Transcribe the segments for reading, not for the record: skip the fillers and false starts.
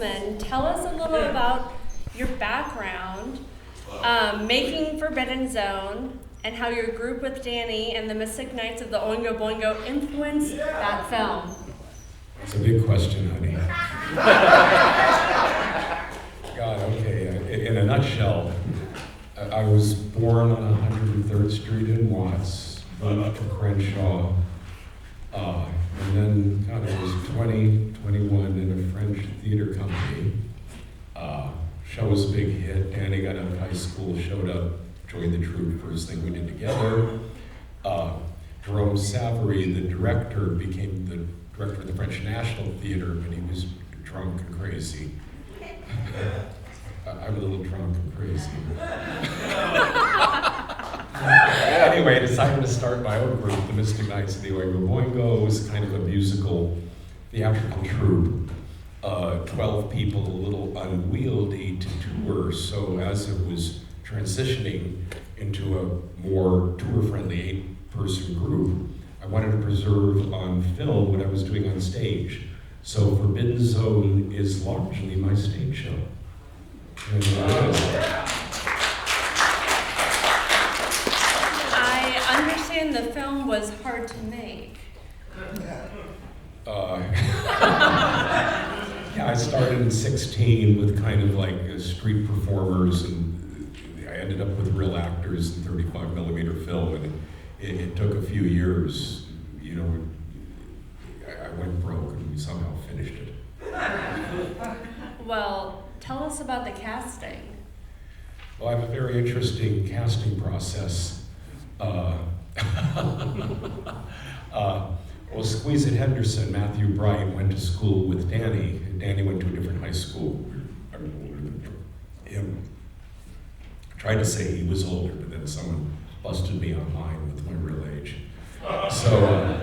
Elfman, tell us a little about your background, making Forbidden Zone, and how your group with Danny and the Mystic Knights of the Oingo Boingo influenced that film. It's a big question, honey. God, okay. In a nutshell, I was born on 103rd Street in Watts, moved to Crenshaw, and then God, I was 20, 21 in a French theater company. Show was a big hit. Danny got out of high school, showed up, joined the troupe, first thing we did together. Jerome Savary, the director, became the director of the French National Theater, but he was drunk and crazy. I'm a little drunk and crazy. Anyway, I decided to start my own group, the Mystic Knights of the Oingo Boingo. It was kind of a musical theatrical troupe. 12 people, a little unwieldy to tour, so as it was transitioning into a more tour-friendly 8-person group, I wanted to preserve on film what I was doing on stage. So Forbidden Zone is largely my stage show. And I understand the film was hard to make. Yeah, I started in 16 with kind of like street performers, and I ended up with real actors in 35 millimeter film, and it took a few years. You know, I went broke and we somehow finished it. Well, tell us about the casting. Well, I have a very interesting casting process. Well, Squeeze It Henderson, Matthew Bright, went to school with Danny. Danny went to a different high school. I'm older than him. I tried to say he was older, but then someone busted me online with my real age. So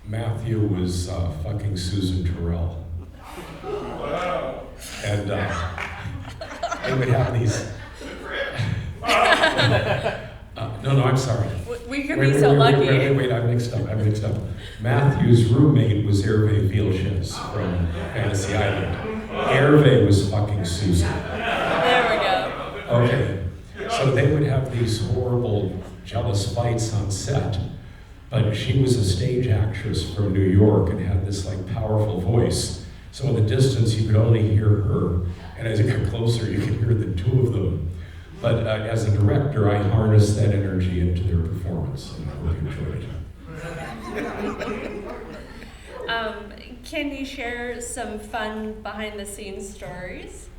Matthew was fucking Susan Terrell. And they would have these... No, I'm sorry. We could be so lucky. Wait, I'm mixed up. Matthew's roommate was Hervé Villechaize from Fantasy Island. Hervé was fucking Susan. There we go. Okay, so they would have these horrible, jealous fights on set, but she was a stage actress from New York and had this like powerful voice. So in the distance, you could only hear her, and as you got closer, you could hear the two of them. But as a director, I harnessed that energy into their performance, and I hope you enjoyed it. Can you share some fun behind-the-scenes stories?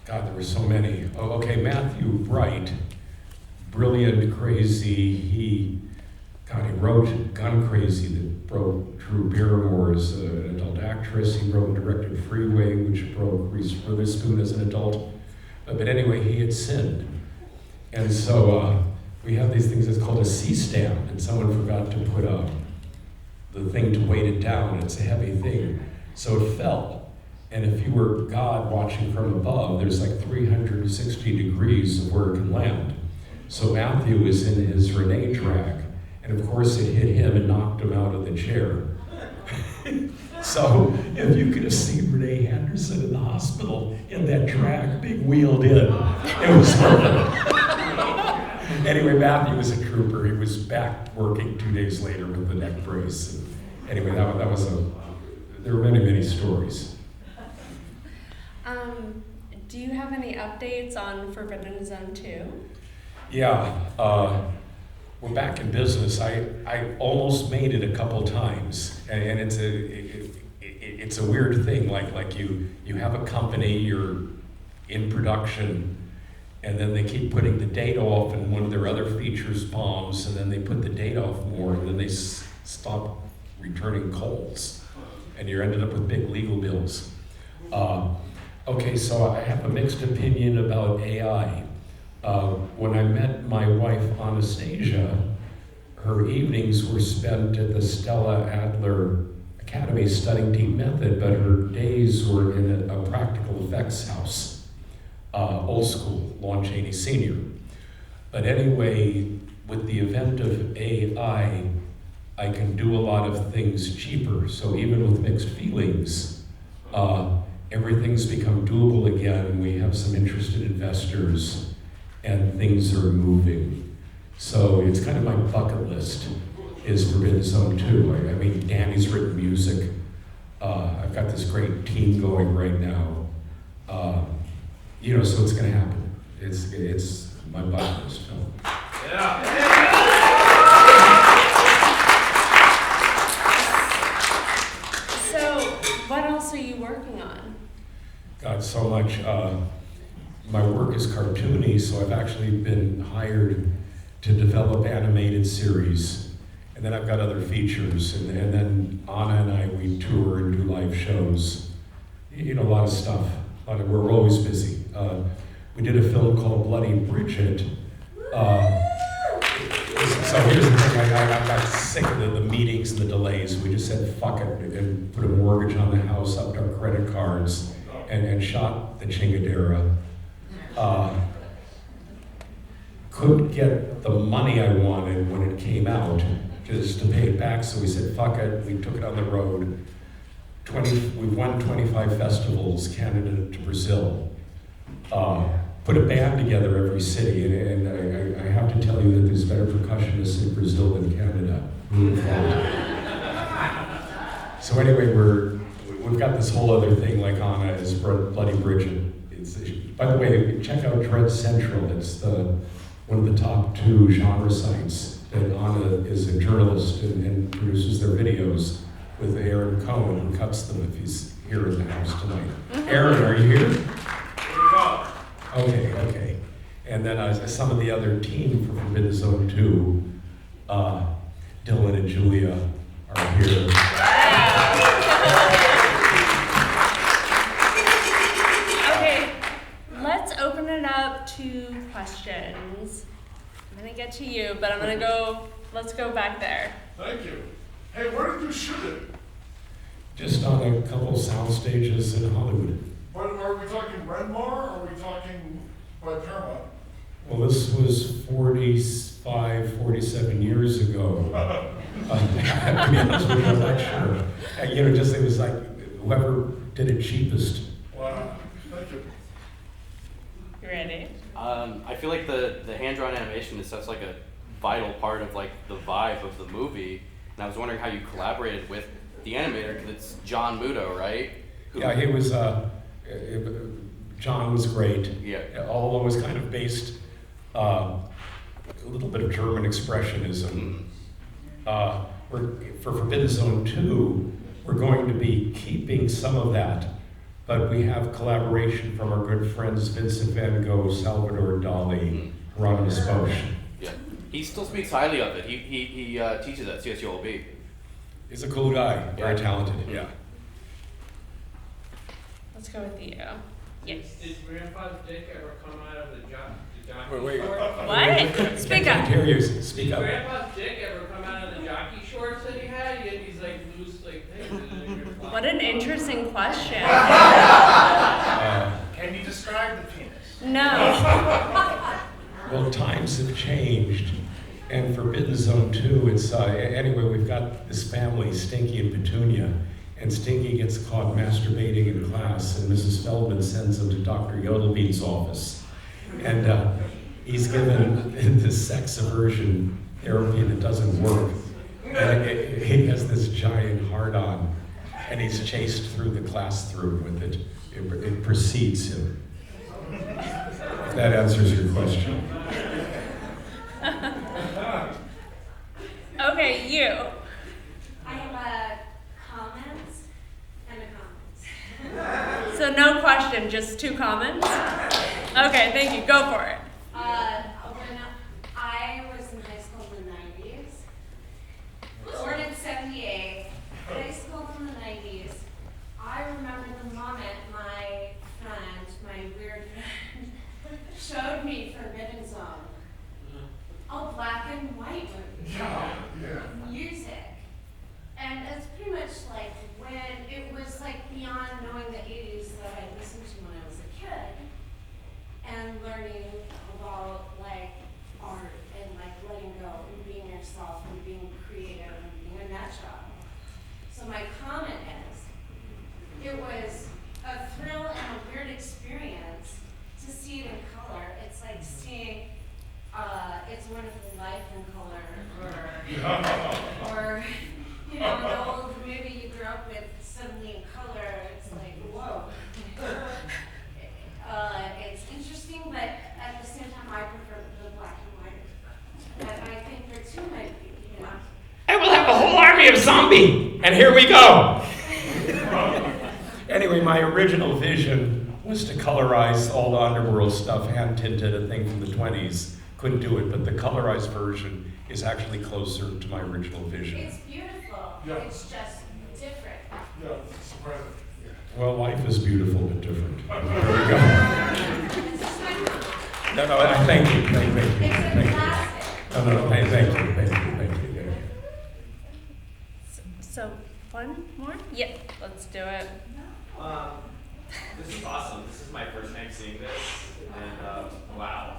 God, there were so many. Oh, okay, Matthew Bright, brilliant, crazy. He wrote Gun Crazy that broke Drew Barrymore as an adult actress. He wrote and directed Freeway, which broke Reese Witherspoon as an adult. But anyway, he had sinned. And so we have these things that's called a C-stand, and someone forgot to put the thing to weight it down. It's a heavy thing. So it fell. And if you were God watching from above, there's like 360 degrees of where it can land. So Matthew was in his Renee drag, and of course it hit him and knocked him out of the chair. So if you could have seen Renee Henderson in the hospital in that drag, big wheeled in, it was perfect. Anyway, Matthew was a trooper. He was back working 2 days later with the neck brace. And anyway, that was there were many, many stories. Do you have any updates on Forbidden Zone 2? Yeah, we're back in business. I almost made it a couple times, and it's a weird thing. Like you have a company, you're in production, and then they keep putting the date off, and one of their other features bombs, and then they put the date off more, and then they stop returning calls, and you're ended up with big legal bills. Okay, so I have a mixed opinion about AI. When I met my wife, Anastasia, her evenings were spent at the Stella Adler Academy studying deep method, but her days were in a practical effects house, old school, Lon Chaney Sr. But anyway, with the event of AI, I can do a lot of things cheaper. So even with mixed feelings, everything's become doable again. We have some interested investors, and things are moving. So it's kind of my bucket list is Forbidden Zone 2. I mean, Danny's written music. I've got this great team going right now. So it's going to happen. It's my bucket list film. So, what else are you working on? God, so much. My work is cartoony, so I've actually been hired to develop animated series. And then I've got other features. And then Anna and I, we tour and do live shows. A lot of stuff. We're always busy. We did a film called Bloody Bridget. So here's the thing, I got sick of the meetings and the delays. We just said, fuck it, and put a mortgage on the house, upped our credit cards, and shot the Chingadera. Couldn't get the money I wanted when it came out, just to pay it back, so we said, fuck it, we took it on the road. We won 25 festivals, Canada to Brazil. Put a band together every city, and I have to tell you that there's better percussionists in Brazil than Canada. So anyway, we've got this whole other thing like Anna is Bloody Bridget. By the way, check out Dread Central. It's one of the top 2 genre sites. And Anna is a journalist and produces their videos with Aaron Cohen, who cuts them if he's here in the house tonight. Aaron, are you here? Okay. And then some of the other team for Forbidden Zone 2, Dylan and Julia are here. Okay, let's open it up to questions. I'm gonna get to you, but let's go back there. Thank you. Hey, where did you shoot it? Just on a couple sound stages in Hollywood. But are we talking Renmar or are we talking by Paramount? Well, this was 47 years ago. To be honest with you, I'm not sure. It was like whoever did it cheapest. Wow, thank you. You ready? I feel like the hand-drawn animation is such like a vital part of like the vibe of the movie, and I was wondering how you collaborated with the animator, because it's John Muto, right? Yeah, he was. John was great. Yeah. Although it was kind of based a little bit of German expressionism. For Forbidden Zone 2, we're going to be keeping some of that, but we have collaboration from our good friends Vincent van Gogh, Salvador Dali, Hieronymus Bosch. Yeah. He still speaks highly of it. He teaches at CSULB. He's a cool guy, very talented. Yeah. Let's go with you. Yes. Did Grandpa's dick ever come out of the jockey Wait. What? Speak up. I can't hear you. Speak Did up. Grandpa's dick ever come out of the jockey shorts that he had? He had these like loose like things in your closet. What an interesting question. Can you describe the penis? No. Well, times have changed, and Forbidden Zone 2, it's, anyway, we've got this family, Stinky and Petunia, and Stinky gets caught masturbating in class, and Mrs. Feldman sends him to Dr. Yodelbean's office. And he's given this sex aversion therapy that doesn't work. And he has this giant hard-on, and he's chased through the classroom with it. It precedes him. If that answers your question. Okay, you. I have a comments and a comments. So no question, just 2 comments? Okay, thank you. Go for it. When I was in high school in the 90s, born in 78, high school in the 90s, I remember the moment my friend, my weird friend, showed me Forbidden Zone. All black and white movies. Music. And it's pretty much like when it was like beyond knowing the 80s that I listened to when I was a kid and learning was a thrill and a weird experience to see it in color. It's like seeing It's a Wonderful Life in color, or you know, an old movie you grew up with suddenly in color. It's like, whoa. It's interesting, but at the same time, I prefer the black and white. But I think there too might be, you know. And we'll have a whole army of zombie, and here we go. Anyway, my original vision was to colorize all the underworld stuff, hand-tinted, a thing from the 20s. Couldn't do it, but the colorized version is actually closer to my original vision. It's beautiful. Yeah. It's just different. Yeah, it's surprising. Well, life is beautiful but different. There we go. No, thank you. Thank you. It's a Thank you. classic. No, thank you. So, one more? Yeah, let's do it. This is awesome. This is my first time seeing this, and wow.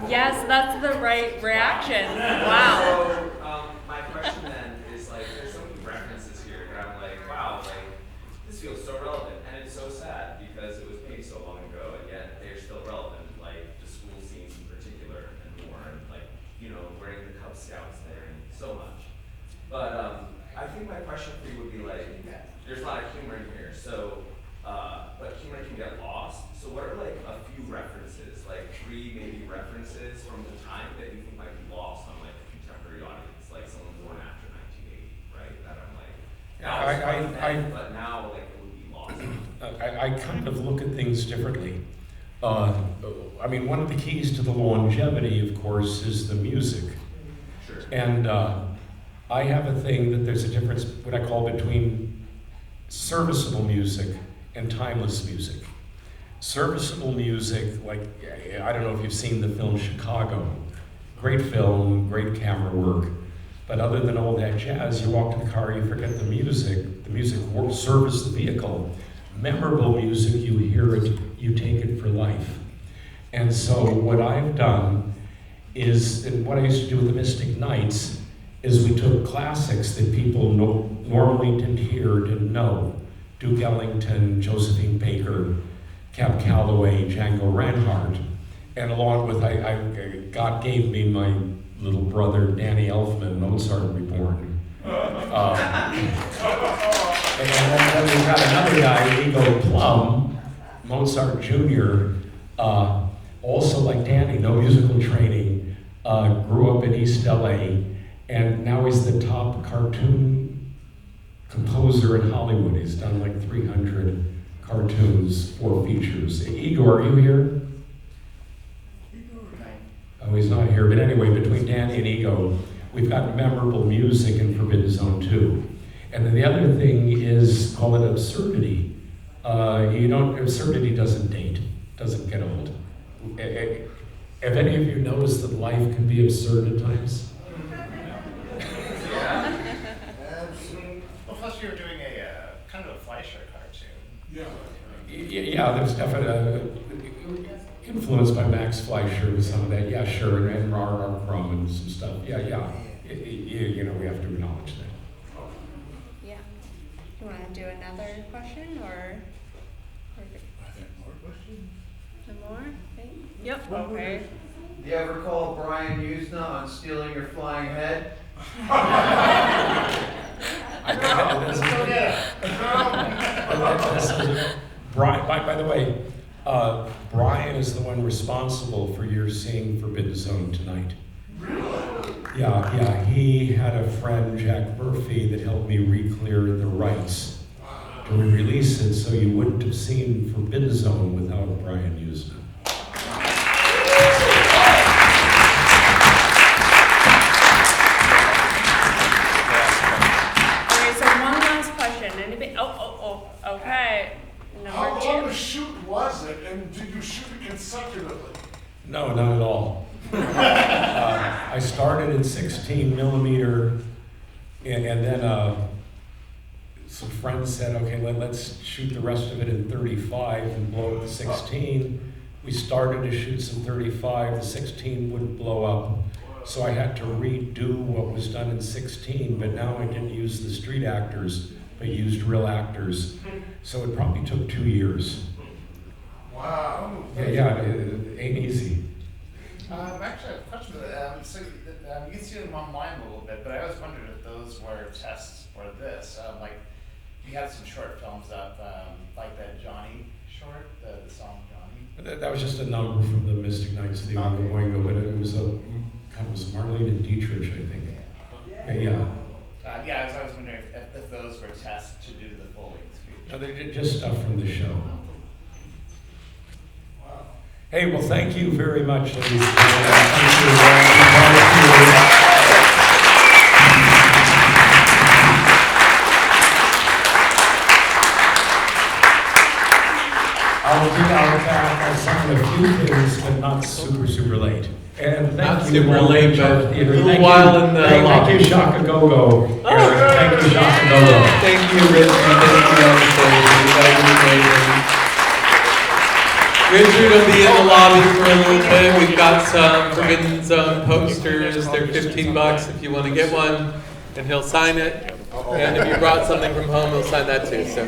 Yes, that's the right reaction. Wow. So, my question then is like, there's so many references here, and I'm like, wow, like this feels so relevant, and it's so sad because it was made so long ago, and yet they're still relevant, like the school scenes in particular, and more, and like wearing the Cub Scouts there, and so much. But I think my question for you would be like, there's a lot of humor in here, so, but humor can get lost. So what are like a few references, like 3 maybe references from the time that you think might be lost on like a contemporary audience, like someone born after 1980, right? That I'm like, but now like it would be lost. I kind of look at things differently. I mean, one of the keys to the longevity, of course, is the music. Sure. And I have a thing that there's a difference, what I call between serviceable music and timeless music. Serviceable music, like, I don't know if you've seen the film Chicago. Great film, great camera work. But other than all that jazz, you walk to the car, you forget the music will service the vehicle. Memorable music, you hear it, you take it for life. And so what I've done is, and what I used to do with the Mystic Knights, is we took classics that people normally didn't hear, didn't know. Duke Ellington, Josephine Baker, Cab Calloway, Django Reinhardt, and along with, God gave me my little brother, Danny Elfman, Mozart Reborn. And then we've got another guy, Ego Plum, Mozart Jr., also like Danny, no musical training, grew up in East LA, and now he's the top cartoon composer in Hollywood. He's done like 300 cartoons, 4 features. Igor, are you here? Oh, he's not here. But anyway, between Danny and Ego, we've got memorable music in Forbidden Zone 2. And then the other thing is, call it absurdity. Absurdity doesn't date, doesn't get old. Have any of you noticed that life can be absurd at times? Well, plus you were doing a kind of a Fleischer cartoon. Yeah, there's definitely influenced by Max Fleischer with some of that. Yeah, sure, and R.R. Crumb and some stuff. Yeah. We have to acknowledge that. Yeah. You want to do another question or More questions? some more? Okay. Yep. Okay. Do you ever call Brian Usna on stealing your flying head? Brian, by the way, Brian is the one responsible for your seeing Forbidden Zone tonight. Yeah, he had a friend, Jack Murphy, that helped me re-clear the rights to release it, so you wouldn't have seen Forbidden Zone without Brian Usna. Okay, so one last question. Anybody? Okay. How Number long 2. a shoot was it, and did you shoot it consecutively? No, not at all. I started in 16 millimeter, and then some friends said, okay, let's shoot the rest of it in 35 and blow up the 16. We started to shoot some 35, the 16 wouldn't blow up, so I had to redo what was done in 16, but now I didn't use the street actors, but used real actors. So it probably took 2 years. Wow. Yeah, it ain't easy. Actually, I have a question for that. So you can see them online a little bit, but I always wondered if those were tests for this. Like, you had some short films up, like that Johnny short, the song Johnny. That was just a number from the Mystic Knights of the Oingo Boingo, but it was Marlene and Dietrich, I think. Yeah. Yeah, I was wondering if those were tests to do the full length feature. No, they did just stuff from the show. Hey, well, thank you very much, ladies and I'll sign a few things, but not super late. And Not thank you. super late, but a little Thank while you. in the Thank lobby. you, Shaka Go-Go. Thank you, Shaka Go-Go. Thank you, Richard. Thank you, Anastasia. That was amazing. Richard will be in the lobby for a little bit. We've got some Forbidden Zone posters. They're $15 if you want to get one, and he'll sign it. And if you brought something from home, he'll sign that too. So